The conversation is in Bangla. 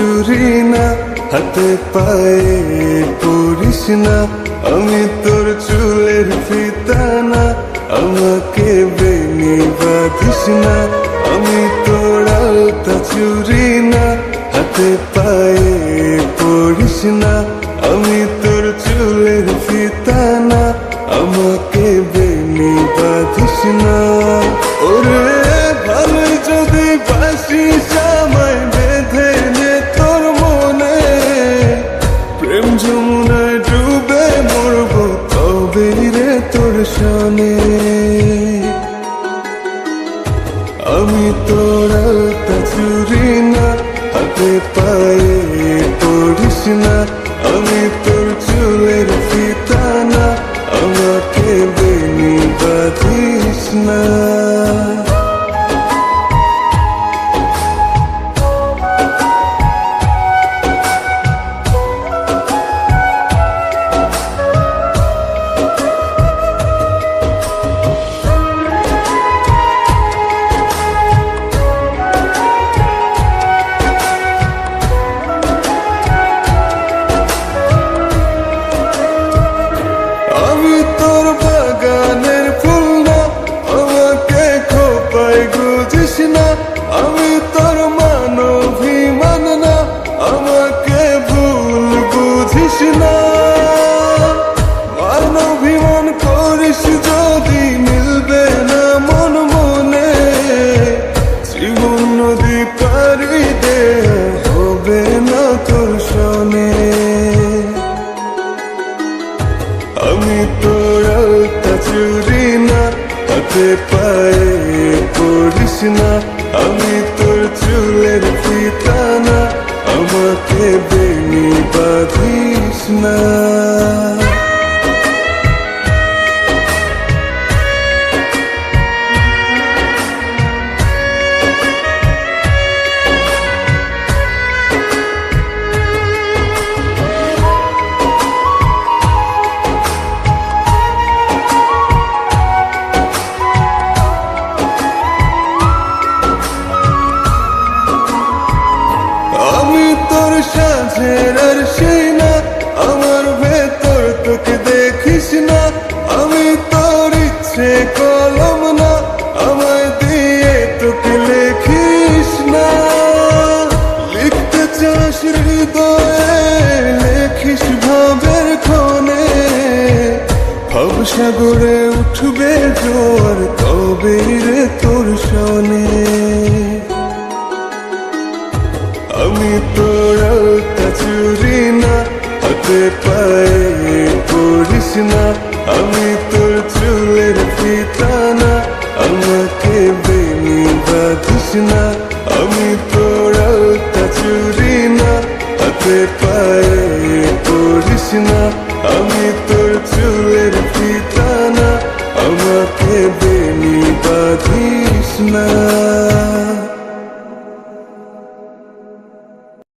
চুরি না, হাতে পায়ে পড়িস না, আমি তোর চুলের ফিতা না, আমাকে বেনি বাঁধিস না, আমি তোর আলতা চুরি না, হাতে পায়ে পড়িস না, আমি তোর চুলের ফিতা না, আমাকে বেনি বাঁধিস না। ওরে ভালো যদি বাসিস আমায় বেঁধে নে তোর মনে, প্রেম যমুনায় ডুবে মরব তবে রে তোর সনে। আমি তোর আলতা চুরি না, হাতে পায়ে পড়িস না, আমি তোর চুলের ফিতা না, আমাকে বেনি বাঁধিস না। আমি তোর বাগানের ফুল না, আমাকে খোপায় গুজিস না, আমি তোর মানবিমান না, আমাকে ভুল বুঝিস না। মানবিমান করিস যদি মিলবে না মন মনে, জীবন নদী পারি দে হবে না তোর সনে। আমি তোর আলতা চুরি না, হাতে পায়ে পড়িস না, আমি তোর চুলের ফিতা না, আমাকে বেনি বাঁধিস না। আমি তোর সাঁঝের আর সেই না, আমার ভেতর তোকে দেখিস না, আমি তোর ইচ্ছে কলম না, আমায় দিয়ে তোকে লেখিস না। লিখতে চাস হৃদয়ে লেখিস ভাবের ক্ষণে, ভাব সাগরে উঠবে জোয়ার তবে রে তোর সনে। আমি তোর আলতা চুরি না, হাতে পায়ে পড়িস না, আমি তোর চুলের ফিতা না, আমাকে বেনি বাঁধিস না। আমি তোর আলতা চুরি না, হাতে পায়ে পড়িস না, আমি তোর